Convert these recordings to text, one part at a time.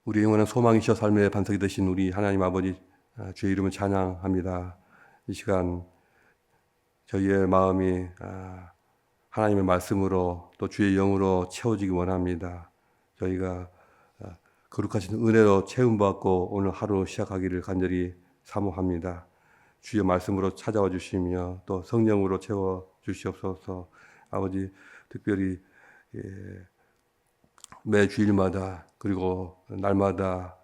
우리 영원한 소망이셔 삶의 반석이 되신 우리 하나님 아버지, 주의 이름을 찬양합니다. 이 시간 저희의 마음이 하나님의 말씀으로 또 주의 영으로 채워지기 원합니다. 저희가 거룩하신 은혜로 채움받고 오늘 하루 시작하기를 간절히 사모합니다. 주의 말씀으로 찾아와 주시며 또 성령으로 채워 주시옵소서. 아버지, 특별히 매 주일마다 그리고 날마다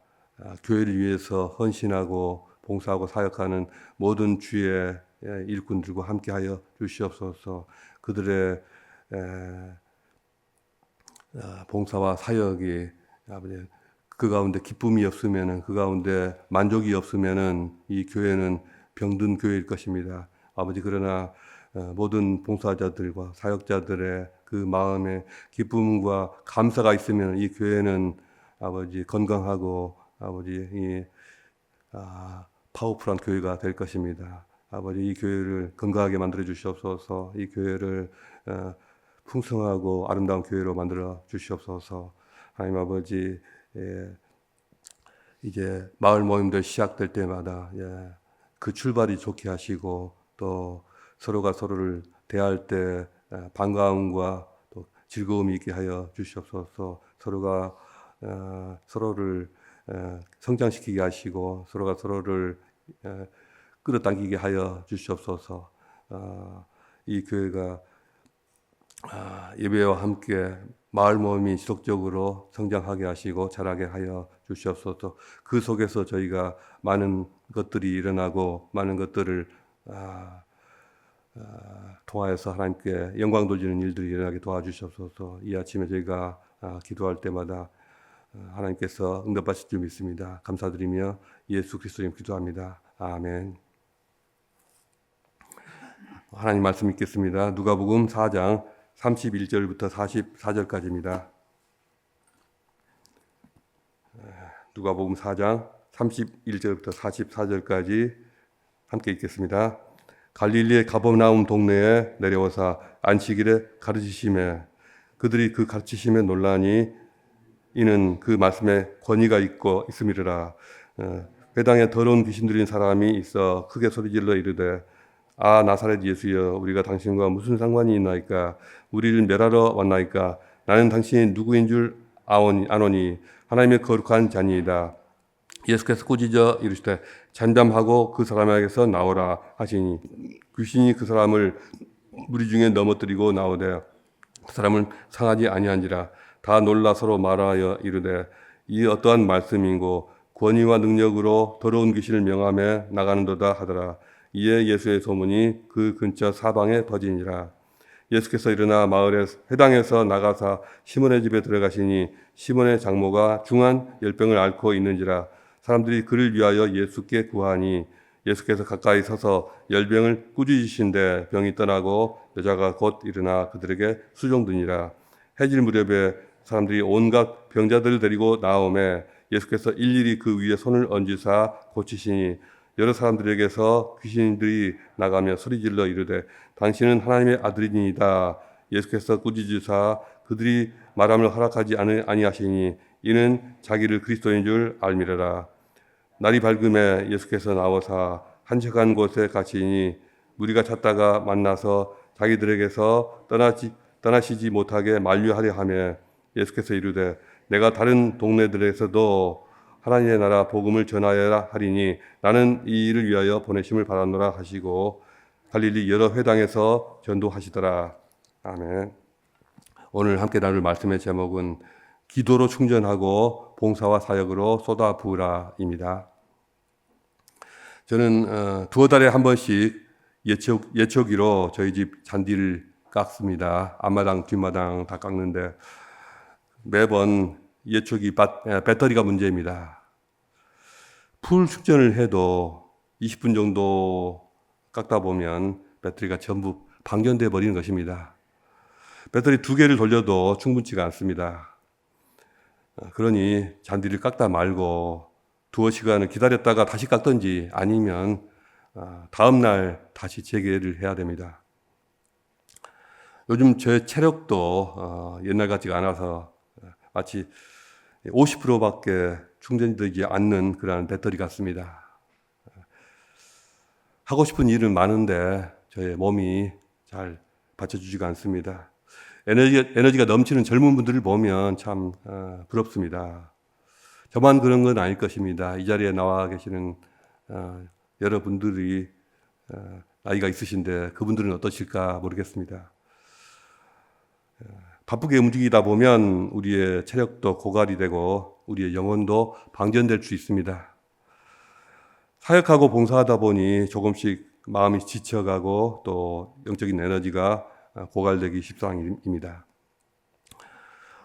교회를 위해서 헌신하고 봉사하고 사역하는 모든 주의 일꾼들과 함께하여 주시옵소서. 그들의 봉사와 사역이 아버지 그 가운데 기쁨이 없으면은, 그 가운데 만족이 없으면은 이 교회는 병든 교회일 것입니다. 아버지, 그러나 모든 봉사자들과 사역자들의 그 마음에 기쁨과 감사가 있으면 이 교회는 아버지 건강하고 아버지 이 파워풀한 교회가 될 것입니다. 아버지, 이 교회를 건강하게 만들어 주시옵소서. 이 교회를 풍성하고 아름다운 교회로 만들어 주시옵소서. 하나님 아버지, 이제 마을 모임들 시작될 때마다 그 출발이 좋게 하시고 또 서로가 서로를 대할 때 반가움과 또 즐거움이 있게 하여 주시옵소서. 서로가 서로를 성장시키게 하시고 서로가 서로를 끌어당기게 하여 주시옵소서. 이 교회가 예배와 함께 마을 모임이 지속적으로 성장하게 하시고 자라게 하여 주시옵소서. 그 속에서 저희가 많은 것들이 일어나고 많은 것들을 통하여서 하나님께 영광 돌리는 일들이 일어나게 도와주시옵소서. 이 아침에 저희가 기도할 때마다 하나님께서 응답하실 줄 믿습니다. 감사드리며 예수 그리스도님 기도합니다. 아멘. 하나님 말씀 읽겠습니다. 누가복음 4장 31절부터 44절까지입니다. 누가복음 4장 31절부터 44절까지 함께 읽겠습니다. 갈릴리의 가버나움 동네에 내려오사 안식일에 가르치심에 그들이 그 가르치심에 놀라니 이는 그 말씀에 권위가 있음이라. 회당에 더러운 귀신 들린 사람이 있어 크게 소리질러 이르되 아 나사렛 예수여, 우리가 당신과 무슨 상관이 있나이까? 우리를 멸하러 왔나이까? 나는 당신이 누구인 줄 아노니 하나님의 거룩한 자니이다. 예수께서 꾸짖어 이르시되 잠잠하고 그 사람에게서 나오라 하시니 귀신이 그 사람을 무리 중에 넘어뜨리고 나오되 그 사람은 상하지 아니한지라. 다 놀라 서로 말하여 이르되 이 어떠한 말씀인고 권위와 능력으로 더러운 귀신을 명함에 나가는도다 하더라. 이에 예수의 소문이 그 근처 사방에 퍼지니라. 예수께서 일어나 마을의 회당에서 나가사 시몬의 집에 들어가시니 시몬의 장모가 중한 열병을 앓고 있는지라. 사람들이 그를 위하여 예수께 구하니 예수께서 가까이 서서 열병을 꾸짖으신데 병이 떠나고 여자가 곧 일어나 그들에게 수종드니라. 해질 무렵에 사람들이 온갖 병자들을 데리고 나오매 예수께서 일일이 그 위에 손을 얹으사 고치시니 여러 사람들에게서 귀신들이 나가며 소리질러 이르되 당신은 하나님의 아들이니이다. 예수께서 꾸짖으사 그들이 말함을 허락하지 아니하시니 이는 자기를 그리스도인 줄 알미래라. 날이 밝음에 예수께서 나와사 한적한 곳에 가시니 무리가 찾다가 만나서 자기들에게서 떠나시지 못하게 만류하려 하며 예수께서 이르되 내가 다른 동네들에서도 하나님의 나라 복음을 전하여라 하리니 나는 이 일을 위하여 보내심을 받았노라 하시고 갈릴리 여러 회당에서 전도하시더라. 아멘. 오늘 함께 나눌 말씀의 제목은 기도로 충전하고 봉사와 사역으로 쏟아부으라입니다. 저는 두어 달에 한 번씩 예초기로 저희 집 잔디를 깎습니다. 앞마당 뒷마당 다 깎는데 매번 예초기 배터리가 문제입니다. 풀 충전을 해도 20분 정도 깎다 보면 배터리가 전부 방전돼 버리는 것입니다. 배터리 2개를 돌려도 충분치가 않습니다. 그러니 잔디를 깎다 말고 두어 시간을 기다렸다가 다시 깎든지 아니면 다음 날 다시 재개를 해야 됩니다. 요즘 제 체력도 옛날 같지가 않아서 마치 50%밖에 충전되지 않는 그러한 배터리 같습니다. 하고 싶은 일은 많은데 저의 몸이 잘 받쳐주지가 않습니다. 에너지가 넘치는 젊은 분들을 보면 참 부럽습니다. 저만 그런 건 아닐 것입니다. 이 자리에 나와 계시는 여러분들이 나이가 있으신데 그분들은 어떠실까 모르겠습니다. 바쁘게 움직이다 보면 우리의 체력도 고갈이 되고 우리의 영혼도 방전될 수 있습니다. 사역하고 봉사하다 보니 조금씩 마음이 지쳐가고 또 영적인 에너지가 고갈되기 십상입니다.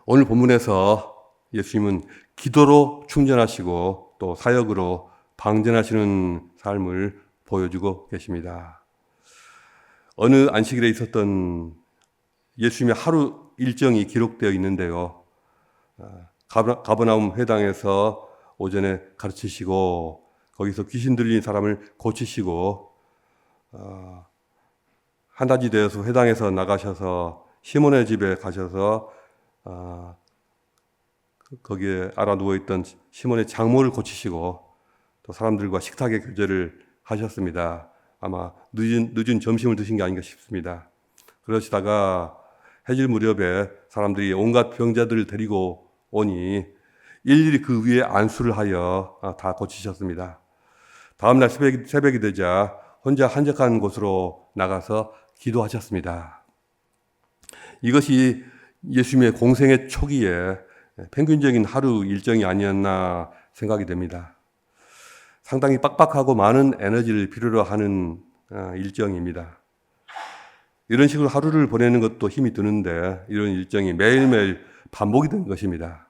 오늘 본문에서 예수님은 기도로 충전하시고 또 사역으로 방전하시는 삶을 보여주고 계십니다. 어느 안식일에 있었던 예수님의 하루 일정이 기록되어 있는데요. 가버나움 회당에서 오전에 가르치시고 거기서 귀신 들린 사람을 고치시고 한낮이 되어서 회당에서 나가셔서 시몬의 집에 가셔서 거기에 알아 누워있던 시몬의 장모를 고치시고 또 사람들과 식탁의 교제를 하셨습니다. 아마 늦은 점심을 드신 게 아닌가 싶습니다. 그러시다가 해질 무렵에 사람들이 온갖 병자들을 데리고 오니 일일이 그 위에 안수를 하여 다 고치셨습니다. 다음날 새벽이 되자 혼자 한적한 곳으로 나가서 기도하셨습니다. 이것이 예수님의 공생의 초기에 평균적인 하루 일정이 아니었나 생각이 됩니다. 상당히 빡빡하고 많은 에너지를 필요로 하는 일정입니다. 이런 식으로 하루를 보내는 것도 힘이 드는데 이런 일정이 매일매일 반복이 된 것입니다.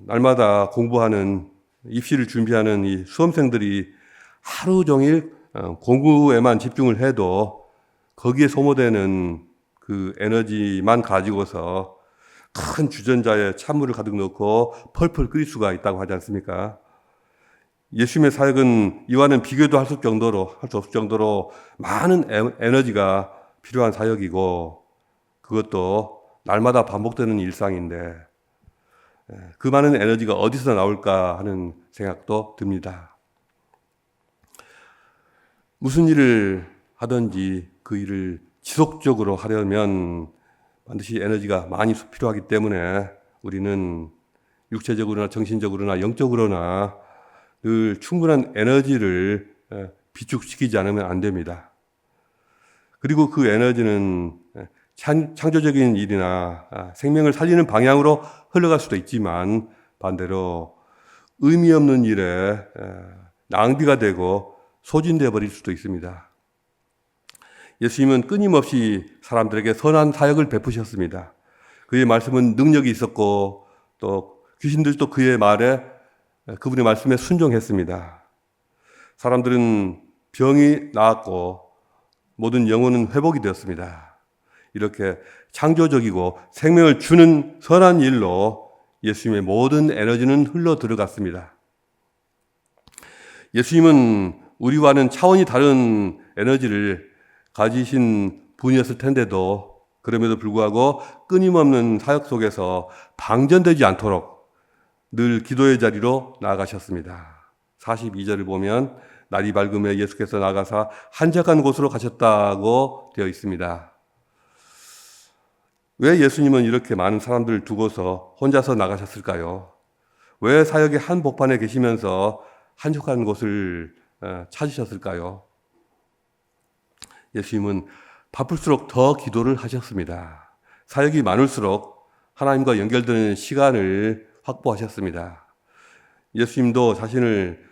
날마다 공부하는 입시를 준비하는 이 수험생들이 하루 종일 공부에만 집중을 해도 거기에 소모되는 그 에너지만 가지고서 큰 주전자에 찬물을 가득 넣고 펄펄 끓일 수가 있다고 하지 않습니까? 예수님의 사역은 이와는 비교도 할 수 없을 정도로 많은 에너지가 필요한 사역이고 그것도 날마다 반복되는 일상인데 그 많은 에너지가 어디서 나올까 하는 생각도 듭니다. 무슨 일을 하든지 그 일을 지속적으로 하려면 반드시 에너지가 많이 필요하기 때문에 우리는 육체적으로나 정신적으로나 영적으로나 늘 충분한 에너지를 비축시키지 않으면 안 됩니다. 그리고 그 에너지는 창조적인 일이나 생명을 살리는 방향으로 흘러갈 수도 있지만 반대로 의미 없는 일에 낭비가 되고 소진되어 버릴 수도 있습니다. 예수님은 끊임없이 사람들에게 선한 사역을 베푸셨습니다. 그의 말씀은 능력이 있었고 또 귀신들도 그의 말에 그분의 말씀에 순종했습니다. 사람들은 병이 나았고 모든 영혼은 회복이 되었습니다. 이렇게 창조적이고 생명을 주는 선한 일로 예수님의 모든 에너지는 흘러 들어갔습니다. 예수님은 우리와는 차원이 다른 에너지를 가지신 분이었을 텐데도 그럼에도 불구하고 끊임없는 사역 속에서 방전되지 않도록 늘 기도의 자리로 나아가셨습니다. 42절을 보면 날이 밝음에 예수께서 나가사 한적한 곳으로 가셨다고 되어 있습니다. 왜 예수님은 이렇게 많은 사람들을 두고서 혼자서 나가셨을까요? 왜 사역의 한복판에 계시면서 한적한 곳을 찾으셨을까요? 예수님은 바쁠수록 더 기도를 하셨습니다. 사역이 많을수록 하나님과 연결되는 시간을 확보하셨습니다. 예수님도 자신을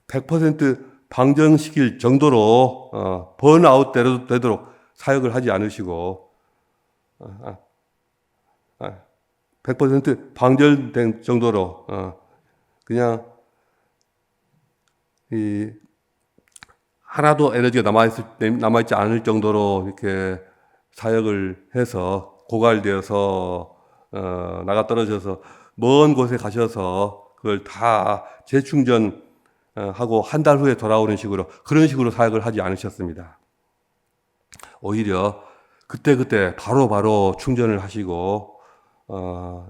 100% 방전시킬 정도로 번아웃 되도록 사역을 하지 않으시고 100% 방전된 정도로 그냥 하나도 에너지가 남아있지 않을 정도로 이렇게 사역을 해서 고갈되어서 나가 떨어져서 먼 곳에 가셔서 그걸 다 재충전하고 한 달 후에 돌아오는 식으로 그런 식으로 사역을 하지 않으셨습니다. 오히려 그때그때 바로바로 충전을 하시고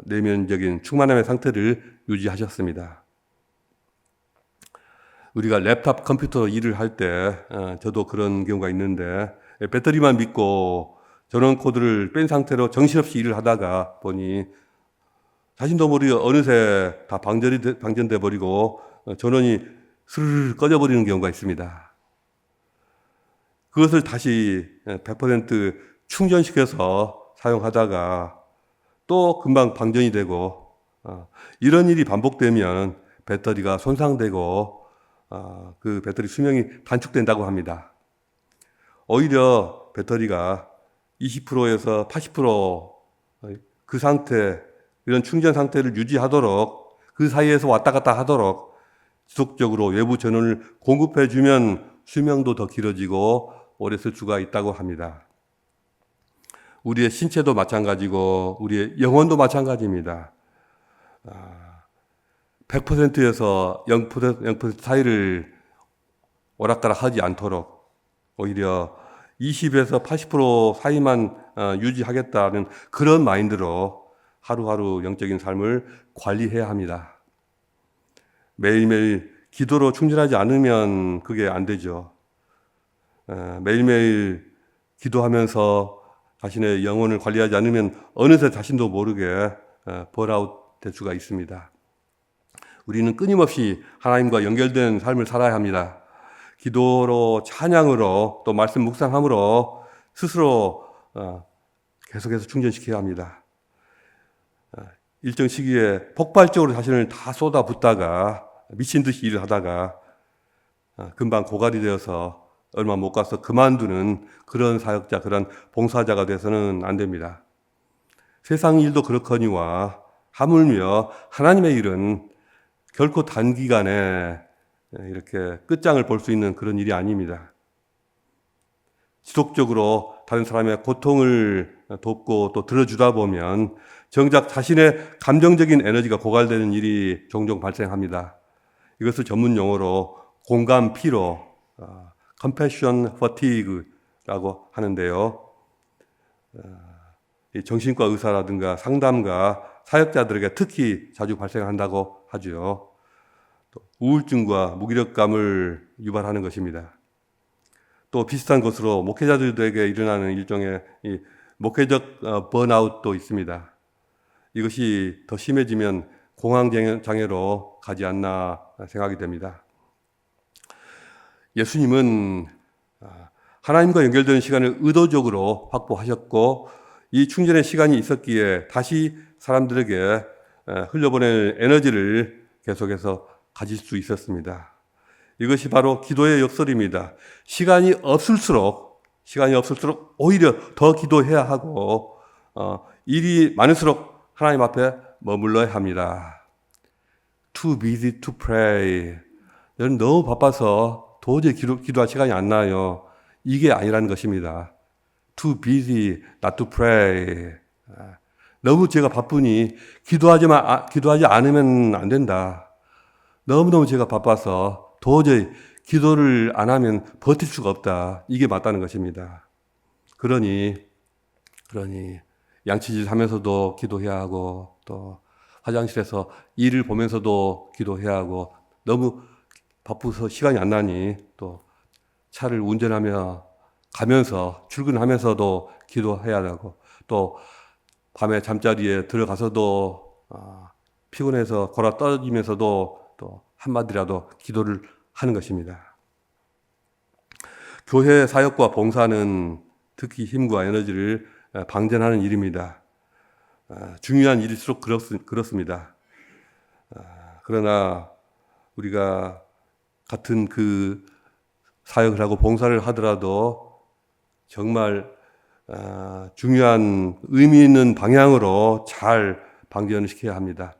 내면적인 충만함의 상태를 유지하셨습니다. 우리가 랩탑 컴퓨터 일을 할 때 저도 그런 경우가 있는데 배터리만 믿고 전원 코드를 뺀 상태로 정신없이 일을 하다가 보니 자신도 모르게 어느새 다 방전돼 버리고 전원이 스르르 꺼져버리는 경우가 있습니다. 그것을 다시 100% 충전시켜서 사용하다가 또 금방 방전이 되고 이런 일이 반복되면 배터리가 손상되고 그 배터리 수명이 단축된다고 합니다. 오히려 배터리가 20%에서 80%그 상태, 이런 충전 상태를 유지하도록 그 사이에서 왔다 갔다 하도록 지속적으로 외부 전원을 공급해 주면 수명도 더 길어지고 오래 쓸 수가 있다고 합니다. 우리의 신체도 마찬가지고 우리의 영혼도 마찬가지입니다. 100%에서 0% 사이를 오락가락 하지 않도록 오히려 20에서 80% 사이만 유지하겠다는 그런 마인드로 하루하루 영적인 삶을 관리해야 합니다. 매일매일 기도로 충전하지 않으면 그게 안 되죠. 매일매일 기도하면서 자신의 영혼을 관리하지 않으면 어느새 자신도 모르게 번아웃 될 수가 있습니다. 우리는 끊임없이 하나님과 연결된 삶을 살아야 합니다. 기도로, 찬양으로, 또 말씀 묵상함으로 스스로 계속해서 충전시켜야 합니다. 일정 시기에 폭발적으로 자신을 다 쏟아붓다가 미친 듯이 일을 하다가 금방 고갈이 되어서 얼마 못 가서 그만두는 그런 사역자, 그런 봉사자가 돼서는 안 됩니다. 세상 일도 그렇거니와 하물며 하나님의 일은 결코 단기간에 이렇게 끝장을 볼 수 있는 그런 일이 아닙니다. 지속적으로 다른 사람의 고통을 돕고 또 들어주다 보면 정작 자신의 감정적인 에너지가 고갈되는 일이 종종 발생합니다. 이것을 전문 용어로 공감 피로, compassion fatigue라고 하는데요. 정신과 의사라든가 상담가, 사역자들에게 특히 자주 발생한다고 하죠. 또 우울증과 무기력감을 유발하는 것입니다. 또 비슷한 것으로 목회자들에게 일어나는 일종의 목회적 번아웃도 있습니다. 이것이 더 심해지면 공황장애로 가지 않나 생각이 됩니다. 예수님은 하나님과 연결되는 시간을 의도적으로 확보하셨고 이 충전의 시간이 있었기에 다시 사람들에게 흘려보낼 에너지를 계속해서 가질 수 있었습니다. 이것이 바로 기도의 역설입니다. 시간이 없을수록 오히려 더 기도해야 하고 일이 많을수록 하나님 앞에 머물러야 합니다. Too busy to pray. 너는 너무 바빠서 도저히 기도할 시간이 안 나요. 이게 아니라는 것입니다. Too busy not to pray. 너무 제가 바쁘니 기도하지 않으면 안 된다. 너무너무 제가 바빠서 도저히 기도를 안 하면 버틸 수가 없다. 이게 맞다는 것입니다. 그러니 양치질 하면서도 기도해야 하고 또 화장실에서 일을 보면서도 기도해야 하고 너무 바빠서 시간이 안 나니 또 차를 운전하며 가면서 출근하면서도 기도해야 하고 또 밤에 잠자리에 들어가서도 피곤해서 골아 떨어지면서도 또 한마디라도 기도를 하는 것입니다. 교회 사역과 봉사는 특히 힘과 에너지를 방전하는 일입니다. 중요한 일일수록 그렇습니다. 그러나 우리가 같은 그 사역을 하고 봉사를 하더라도 정말 중요한 의미 있는 방향으로 잘 방전을 시켜야 합니다.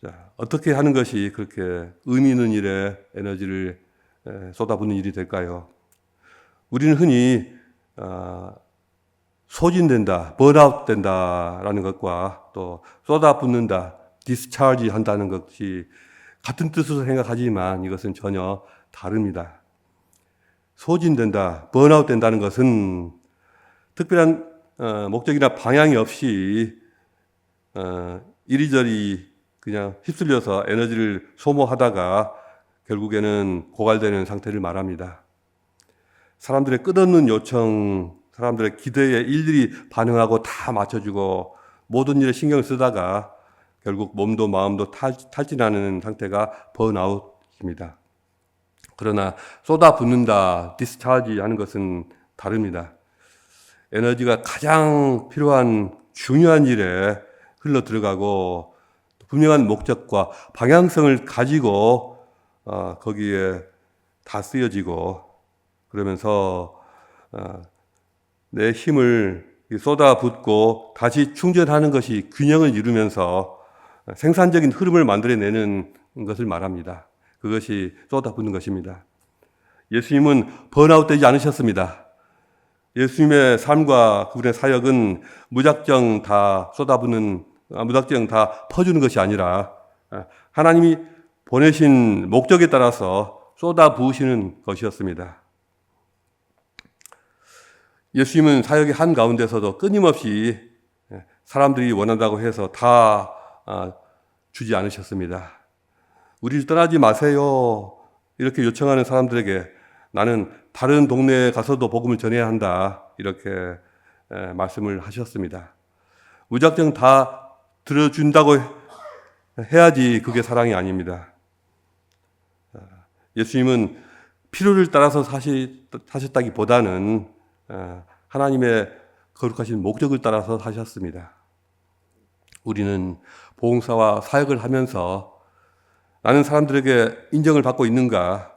자, 어떻게 하는 것이 그렇게 의미 있는 일에 에너지를 쏟아붓는 일이 될까요? 우리는 흔히 소진된다, 번아웃 된다라는 것과 또 쏟아붓는다, 디스차지 한다는 것이 같은 뜻으로 생각하지만 이것은 전혀 다릅니다. 소진된다, 번아웃 된다는 것은 특별한 목적이나 방향이 없이 이리저리 그냥 휩쓸려서 에너지를 소모하다가 결국에는 고갈되는 상태를 말합니다. 사람들의 끝없는 요청, 사람들의 기대에 일일이 반응하고 다 맞춰주고 모든 일에 신경을 쓰다가 결국 몸도 마음도 탈진하는 상태가 번아웃입니다. 그러나 쏟아붓는다, 디스차지 하는 것은 다릅니다. 에너지가 가장 필요한 중요한 일에 흘러 들어가고 분명한 목적과 방향성을 가지고 거기에 다 쓰여지고 그러면서 내 힘을 쏟아붓고 다시 충전하는 것이 균형을 이루면서 생산적인 흐름을 만들어내는 것을 말합니다. 그것이 쏟아붓는 것입니다. 예수님은 번아웃되지 않으셨습니다. 예수님의 삶과 그분의 사역은 무작정 다 쏟아붓는, 무작정 다 퍼주는 것이 아니라 하나님이 보내신 목적에 따라서 쏟아부으시는 것이었습니다. 예수님은 사역의 한가운데서도 끊임없이 사람들이 원한다고 해서 다 주지 않으셨습니다. 우리를 떠나지 마세요. 이렇게 요청하는 사람들에게 나는 다른 동네에 가서도 복음을 전해야 한다. 이렇게 말씀을 하셨습니다. 무작정 다 들어준다고 해야지 그게 사랑이 아닙니다. 예수님은 필요를 따라서 사셨다기보다는 하나님의 거룩하신 목적을 따라서 사셨습니다. 우리는 봉사와 사역을 하면서 나는 사람들에게 인정을 받고 있는가?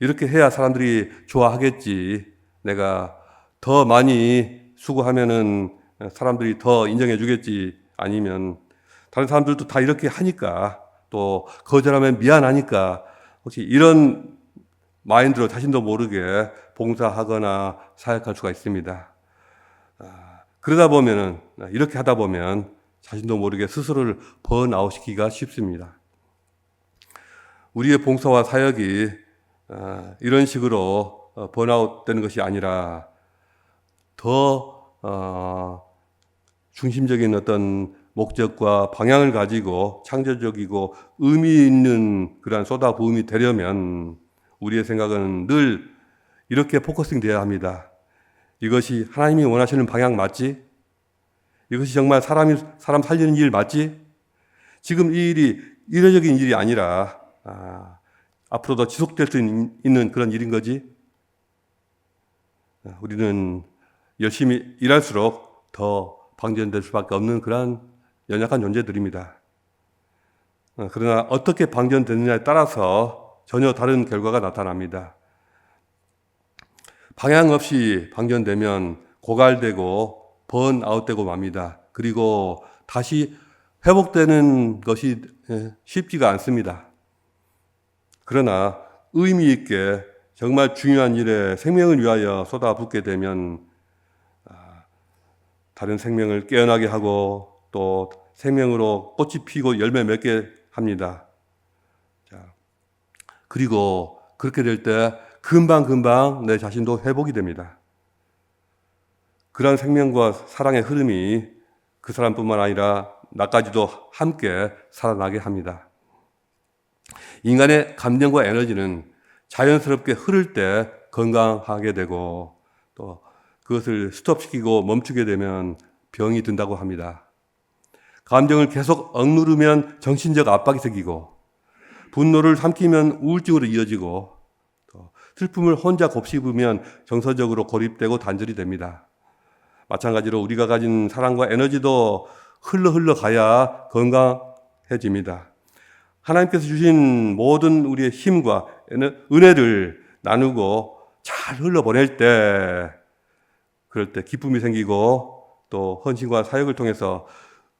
이렇게 해야 사람들이 좋아하겠지. 내가 더 많이 수고하면은 사람들이 더 인정해 주겠지. 아니면 다른 사람들도 다 이렇게 하니까 또 거절하면 미안하니까 혹시 이런 마인드로 자신도 모르게 봉사하거나 사역할 수가 있습니다. 그러다 보면은 이렇게 하다 보면 자신도 모르게 스스로를 번아웃시키기가 쉽습니다. 우리의 봉사와 사역이 이런 식으로 번아웃되는 것이 아니라 더 중심적인 어떤 목적과 방향을 가지고 창조적이고 의미 있는 그러한 쏟아부음이 되려면 우리의 생각은 늘 이렇게 포커싱 되어야 합니다. 이것이 하나님이 원하시는 방향 맞지? 이것이 정말 사람 살리는 일 맞지? 지금 이 일이 일회적인 일이 아니라 앞으로도 지속될 수 있는 그런 일인 거지? 우리는 열심히 일할수록 더 방전될 수밖에 없는 그러한 연약한 존재들입니다. 그러나 어떻게 방전되느냐에 따라서 전혀 다른 결과가 나타납니다. 방향 없이 방전되면 고갈되고 번아웃되고 맙니다. 그리고 다시 회복되는 것이 쉽지가 않습니다. 그러나 의미 있게 정말 중요한 일에 생명을 위하여 쏟아붓게 되면 다른 생명을 깨어나게 하고 또 생명으로 꽃이 피고 열매 맺게 합니다. 그리고 그렇게 될 때 금방 내 자신도 회복이 됩니다. 그러한 생명과 사랑의 흐름이 그 사람뿐만 아니라 나까지도 함께 살아나게 합니다. 인간의 감정과 에너지는 자연스럽게 흐를 때 건강하게 되고 또 그것을 스톱시키고 멈추게 되면 병이 든다고 합니다. 감정을 계속 억누르면 정신적 압박이 생기고 분노를 삼키면 우울증으로 이어지고 또 슬픔을 혼자 곱씹으면 정서적으로 고립되고 단절이 됩니다. 마찬가지로 우리가 가진 사랑과 에너지도 흘러 가야 건강해집니다. 하나님께서 주신 모든 우리의 힘과 은혜를 나누고 잘 흘러보낼 때 그럴 때 기쁨이 생기고 또 헌신과 사역을 통해서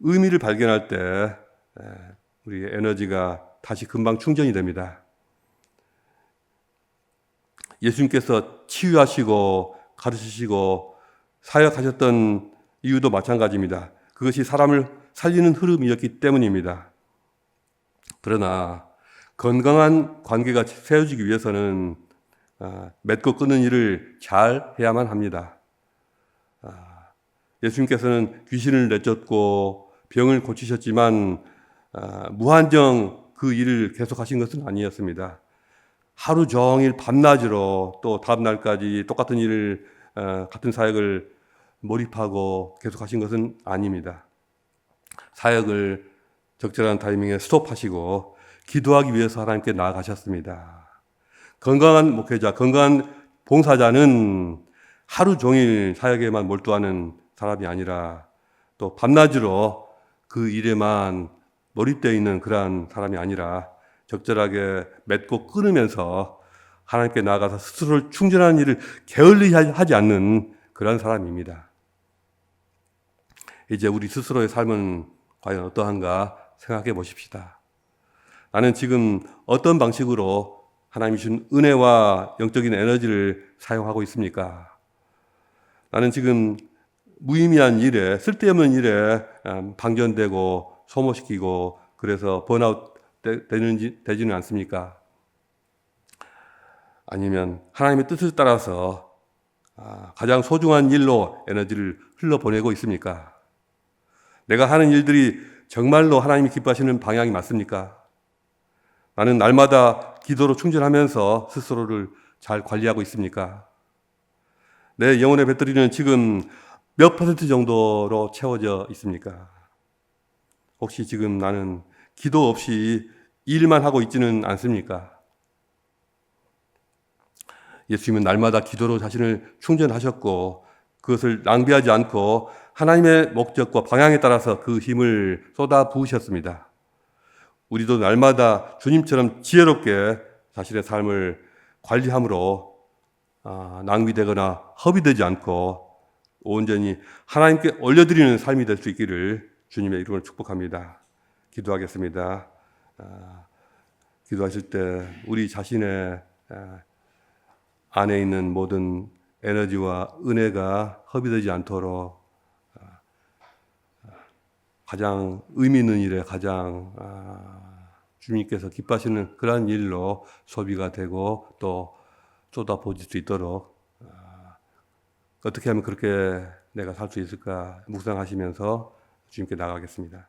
의미를 발견할 때 우리의 에너지가 다시 금방 충전이 됩니다. 예수님께서 치유하시고 가르치시고 사역하셨던 이유도 마찬가지입니다. 그것이 사람을 살리는 흐름이었기 때문입니다. 그러나 건강한 관계가 세워지기 위해서는 맺고 끊는 일을 잘 해야만 합니다. 예수님께서는 귀신을 내쫓고 병을 고치셨지만 무한정 그 일을 계속하신 것은 아니었습니다. 하루 종일 밤낮으로 또 다음 날까지 똑같은 일을 같은 사역을 몰입하고 계속하신 것은 아닙니다. 사역을 적절한 타이밍에 스톱하시고 기도하기 위해서 하나님께 나아가셨습니다. 건강한 목회자, 건강한 봉사자는 하루 종일 사역에만 몰두하는 사람이 아니라 또 밤낮으로 그 일에만 몰입되어 있는 그러한 사람이 아니라 적절하게 맺고 끊으면서 하나님께 나아가서 스스로를 충전하는 일을 게을리하지 않는 그런 사람입니다. 이제 우리 스스로의 삶은 과연 어떠한가 생각해 보십시다. 나는 지금 어떤 방식으로 하나님이 준 은혜와 영적인 에너지를 사용하고 있습니까? 나는 지금 무의미한 일에, 쓸데없는 일에 방전되고 소모시키고 그래서 번아웃 되지는 않습니까? 아니면 하나님의 뜻을 따라서 가장 소중한 일로 에너지를 흘려보내고 있습니까? 내가 하는 일들이 정말로 하나님이 기뻐하시는 방향이 맞습니까? 나는 날마다 기도로 충전하면서 스스로를 잘 관리하고 있습니까? 내 영혼의 배터리는 지금 몇 퍼센트 정도로 채워져 있습니까? 혹시 지금 나는 기도 없이 일만 하고 있지는 않습니까? 예수님은 날마다 기도로 자신을 충전하셨고 그것을 낭비하지 않고 하나님의 목적과 방향에 따라서 그 힘을 쏟아 부으셨습니다. 우리도 날마다 주님처럼 지혜롭게 자신의 삶을 관리함으로 낭비되거나 허비되지 않고 온전히 하나님께 올려드리는 삶이 될 수 있기를 주님의 이름으로 축복합니다. 기도하겠습니다. 기도하실 때 우리 자신의 안에 있는 모든 에너지와 은혜가 허비되지 않도록 가장 의미 있는 일에 가장 주님께서 기뻐하시는 그러한 일로 소비가 되고 또 쏟아부어질 수 있도록 어떻게 하면 그렇게 내가 살 수 있을까 묵상하시면서 주님께 나가겠습니다.